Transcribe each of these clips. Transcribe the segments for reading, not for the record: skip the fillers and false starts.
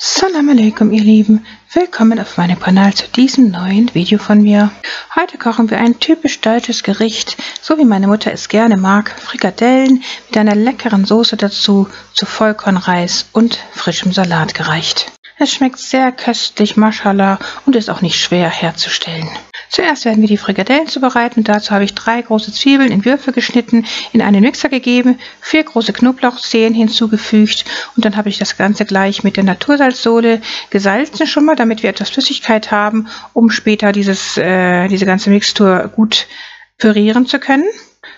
Salam alaikum, ihr Lieben. Willkommen auf meinem Kanal zu diesem neuen Video von mir. Heute kochen wir ein typisch deutsches Gericht, so wie meine Mutter es gerne mag. Frikadellen mit einer leckeren Soße dazu, zu Vollkornreis und frischem Salat gereicht. Es schmeckt sehr köstlich, Mashallah, und ist auch nicht schwer herzustellen. Zuerst werden wir die Frikadellen zubereiten. Dazu habe ich 3 große Zwiebeln in Würfel geschnitten, in einen Mixer gegeben, 4 große Knoblauchzehen hinzugefügt und dann habe ich das Ganze gleich mit der Natursalzsoße gesalzen schon mal, damit wir etwas Flüssigkeit haben, um später diese ganze Mixtur gut pürieren zu können.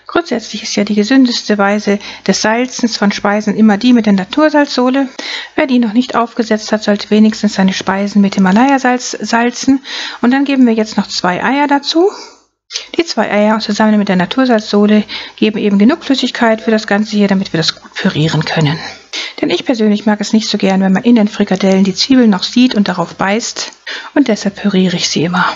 Grundsätzlich ist ja die gesündeste Weise des Salzens von Speisen immer die mit der Natursalzsoße. Wer die noch nicht aufgesetzt hat, sollte wenigstens seine Speisen mit Himalaya-Salz salzen. Und dann geben wir jetzt noch 2 Eier dazu. Die 2 Eier zusammen mit der Natursalzsoße geben eben genug Flüssigkeit für das Ganze hier, damit wir das gut pürieren können. Denn ich persönlich mag es nicht so gern, wenn man in den Frikadellen die Zwiebeln noch sieht und darauf beißt. Und deshalb püriere ich sie immer.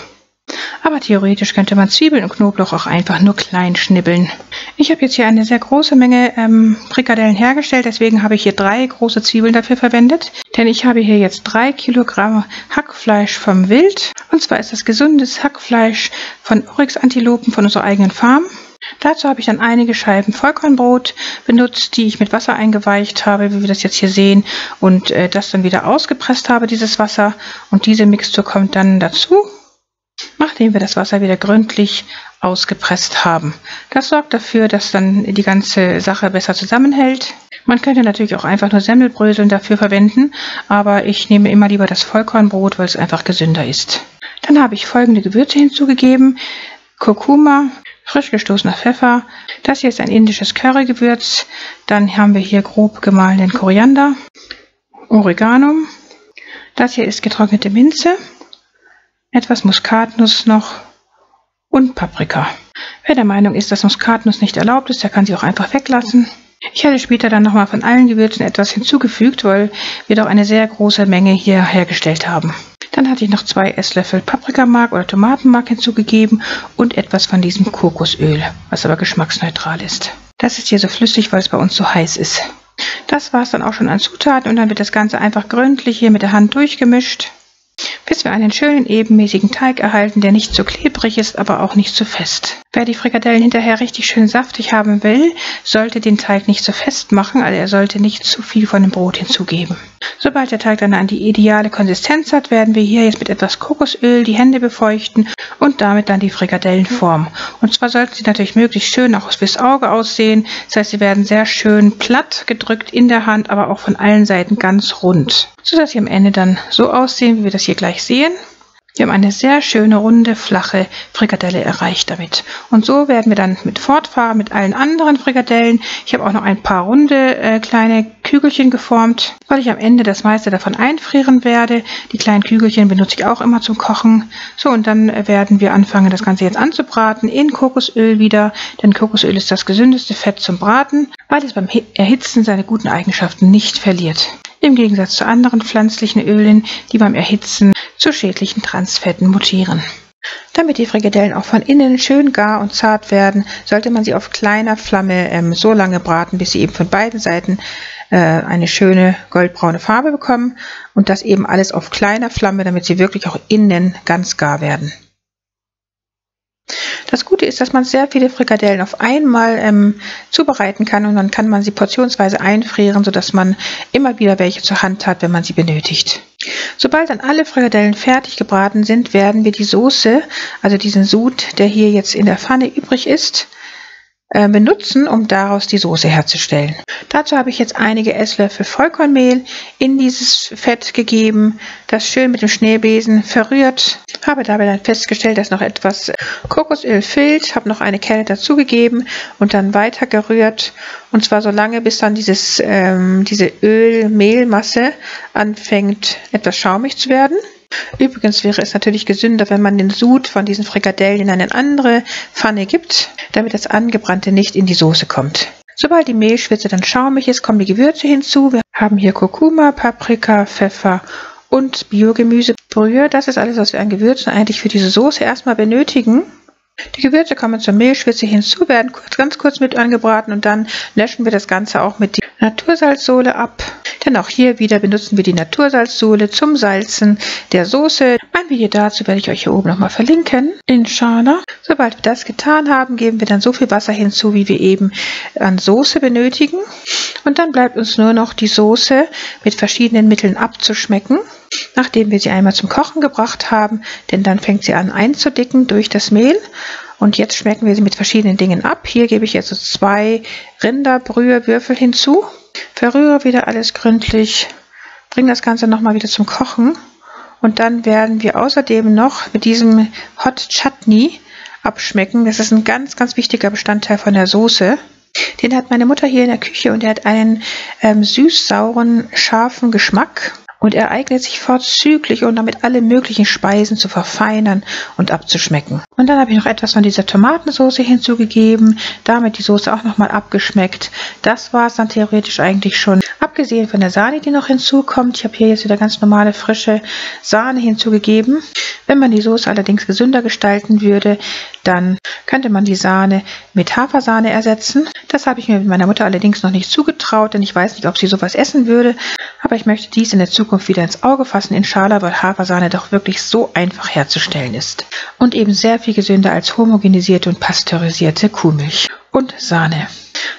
Aber theoretisch könnte man Zwiebeln und Knoblauch auch einfach nur klein schnibbeln. Ich habe jetzt hier eine sehr große Menge Frikadellen hergestellt, deswegen habe ich hier 3 große Zwiebeln dafür verwendet. Denn ich habe hier jetzt 3 Kilogramm Hackfleisch vom Wild. Und zwar ist das gesundes Hackfleisch von Oryx-Antilopen von unserer eigenen Farm. Dazu habe ich dann einige Scheiben Vollkornbrot benutzt, die ich mit Wasser eingeweicht habe, wie wir das jetzt hier sehen. Und das dann wieder ausgepresst habe, dieses Wasser. Und diese Mixtur kommt dann dazu, nachdem wir das Wasser wieder gründlich ausgepresst haben. Das sorgt dafür, dass dann die ganze Sache besser zusammenhält. Man könnte natürlich auch einfach nur Semmelbröseln dafür verwenden, aber ich nehme immer lieber das Vollkornbrot, weil es einfach gesünder ist. Dann habe ich folgende Gewürze hinzugegeben: Kurkuma, frisch gestoßener Pfeffer. Das hier ist ein indisches Currygewürz. Dann haben wir hier grob gemahlenen Koriander, Oregano. Das hier ist getrocknete Minze, etwas Muskatnuss noch und Paprika. Wer der Meinung ist, dass Muskatnuss nicht erlaubt ist, der kann sie auch einfach weglassen. Ich hätte später dann nochmal von allen Gewürzen etwas hinzugefügt, weil wir doch eine sehr große Menge hier hergestellt haben. Dann hatte ich noch 2 Esslöffel Paprikamark oder Tomatenmark hinzugegeben und etwas von diesem Kokosöl, was aber geschmacksneutral ist. Das ist hier so flüssig, weil es bei uns so heiß ist. Das war es dann auch schon an Zutaten und dann wird das Ganze einfach gründlich hier mit der Hand durchgemischt, bis wir einen schönen ebenmäßigen Teig erhalten, der nicht zu klebrig ist, aber auch nicht zu fest. Wer die Frikadellen hinterher richtig schön saftig haben will, sollte den Teig nicht zu fest machen, also er sollte nicht zu viel von dem Brot hinzugeben. Sobald der Teig dann an die ideale Konsistenz hat, werden wir hier jetzt mit etwas Kokosöl die Hände befeuchten und damit dann die Frikadellen formen. Und zwar sollten sie natürlich möglichst schön auch fürs Auge aussehen. Das heißt, sie werden sehr schön platt gedrückt in der Hand, aber auch von allen Seiten ganz rund, sodass sie am Ende dann so aussehen, wie wir das hier gleich sehen. Wir haben eine sehr schöne, runde, flache Frikadelle erreicht damit. Und so werden wir dann fortfahren mit allen anderen Frikadellen. Ich habe auch noch ein paar runde kleine Kügelchen geformt, weil ich am Ende das meiste davon einfrieren werde. Die kleinen Kügelchen benutze ich auch immer zum Kochen. So, und dann werden wir anfangen, das Ganze jetzt anzubraten in Kokosöl wieder. Denn Kokosöl ist das gesündeste Fett zum Braten, weil es beim Erhitzen seine guten Eigenschaften nicht verliert. Im Gegensatz zu anderen pflanzlichen Ölen, die beim Erhitzen zu schädlichen Transfetten mutieren. Damit die Frikadellen auch von innen schön gar und zart werden, sollte man sie auf kleiner Flamme so lange braten, bis sie eben von beiden Seiten eine schöne goldbraune Farbe bekommen. Und das eben alles auf kleiner Flamme, damit sie wirklich auch innen ganz gar werden. Das Gute ist, dass man sehr viele Frikadellen auf einmal zubereiten kann und dann kann man sie portionsweise einfrieren, sodass man immer wieder welche zur Hand hat, wenn man sie benötigt. Sobald dann alle Frikadellen fertig gebraten sind, werden wir die Soße, also diesen Sud, der hier jetzt in der Pfanne übrig ist, benutzen, um daraus die Soße herzustellen. Dazu habe ich jetzt einige Esslöffel Vollkornmehl in dieses Fett gegeben, das schön mit dem Schneebesen verrührt. Habe dabei dann festgestellt, dass noch etwas Kokosöl fehlt, habe noch eine Kelle dazugegeben und dann weiter gerührt. Und zwar so lange, bis dann diese Öl-Mehlmasse anfängt etwas schaumig zu werden. Übrigens wäre es natürlich gesünder, wenn man den Sud von diesen Frikadellen in eine andere Pfanne gibt, damit das Angebrannte nicht in die Soße kommt. Sobald die Mehlschwitze dann schaumig ist, kommen die Gewürze hinzu. Wir haben hier Kurkuma, Paprika, Pfeffer und Biogemüsebrühe. Das ist alles, was wir an Gewürzen eigentlich für diese Soße erstmal benötigen. Die Gewürze kommen zur Mehlschwitze hinzu, werden ganz kurz mit angebraten und dann löschen wir das Ganze auch mit Natursalzsohle ab. Denn auch hier wieder benutzen wir die Natursalzsohle zum Salzen der Soße. Ein Video dazu werde ich euch hier oben nochmal verlinken. Inshallah. Sobald wir das getan haben, geben wir dann so viel Wasser hinzu, wie wir eben an Soße benötigen. Und dann bleibt uns nur noch die Soße mit verschiedenen Mitteln abzuschmecken, nachdem wir sie einmal zum Kochen gebracht haben. Denn dann fängt sie an einzudicken durch das Mehl. Und jetzt schmecken wir sie mit verschiedenen Dingen ab. Hier gebe ich jetzt so 2 Rinderbrühewürfel hinzu. Verrühre wieder alles gründlich. Bringe das Ganze nochmal wieder zum Kochen. Und dann werden wir außerdem noch mit diesem Hot Chutney abschmecken. Das ist ein ganz, ganz wichtiger Bestandteil von der Soße. Den hat meine Mutter hier in der Küche und der hat einen süß-sauren, scharfen Geschmack. Und er eignet sich vorzüglich, um damit alle möglichen Speisen zu verfeinern und abzuschmecken. Und dann habe ich noch etwas von dieser Tomatensauce hinzugegeben, damit die Soße auch nochmal abgeschmeckt. Das war es dann theoretisch eigentlich schon. Abgesehen von der Sahne, die noch hinzukommt. Ich habe hier jetzt wieder ganz normale frische Sahne hinzugegeben. Wenn man die Soße allerdings gesünder gestalten würde, dann könnte man die Sahne mit Hafersahne ersetzen. Das habe ich mir mit meiner Mutter allerdings noch nicht zugetraut, denn ich weiß nicht, ob sie sowas essen würde. Aber ich möchte dies in der Zukunft wieder ins Auge fassen, inshallah, weil Hafersahne doch wirklich so einfach herzustellen ist. Und eben sehr viel gesünder als homogenisierte und pasteurisierte Kuhmilch und Sahne.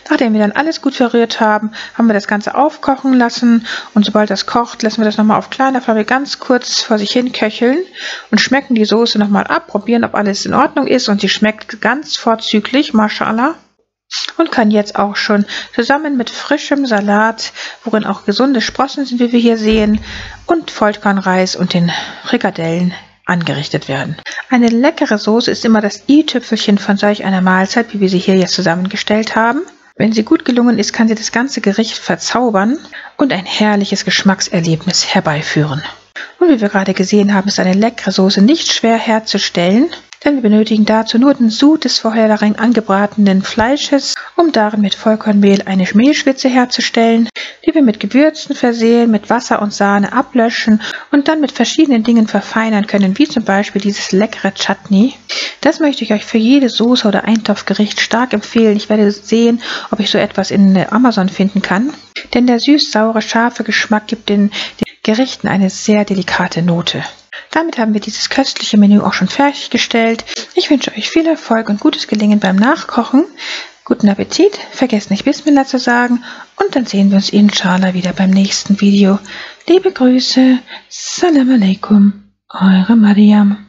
Nachdem wir dann alles gut verrührt haben, haben wir das Ganze aufkochen lassen. Und sobald das kocht, lassen wir das nochmal auf kleiner Flamme ganz kurz vor sich hin köcheln und schmecken die Soße nochmal ab, probieren, ob alles in Ordnung ist. Und sie schmeckt ganz vorzüglich, mashallah. Und kann jetzt auch schon zusammen mit frischem Salat, worin auch gesunde Sprossen sind, wie wir hier sehen, und Vollkornreis und den Frikadellen angerichtet werden. Eine leckere Soße ist immer das i-Tüpfelchen von solch einer Mahlzeit, wie wir sie hier jetzt zusammengestellt haben. Wenn sie gut gelungen ist, kann sie das ganze Gericht verzaubern und ein herrliches Geschmackserlebnis herbeiführen. Und wie wir gerade gesehen haben, ist eine leckere Soße nicht schwer herzustellen, denn wir benötigen dazu nur den Sud des vorher darin angebratenen Fleisches, um darin mit Vollkornmehl eine Mehlschwitze herzustellen, die wir mit Gewürzen versehen, mit Wasser und Sahne ablöschen und dann mit verschiedenen Dingen verfeinern können, wie zum Beispiel dieses leckere Chutney. Das möchte ich euch für jede Soße oder Eintopfgericht stark empfehlen. Ich werde sehen, ob ich so etwas in Amazon finden kann, denn der süß-saure, scharfe Geschmack gibt den Gerichten eine sehr delikate Note. Damit haben wir dieses köstliche Menü auch schon fertiggestellt. Ich wünsche euch viel Erfolg und gutes Gelingen beim Nachkochen. Guten Appetit, vergesst nicht Bismillah zu sagen und dann sehen wir uns inshallah wieder beim nächsten Video. Liebe Grüße, Salam alaikum, eure Mariam.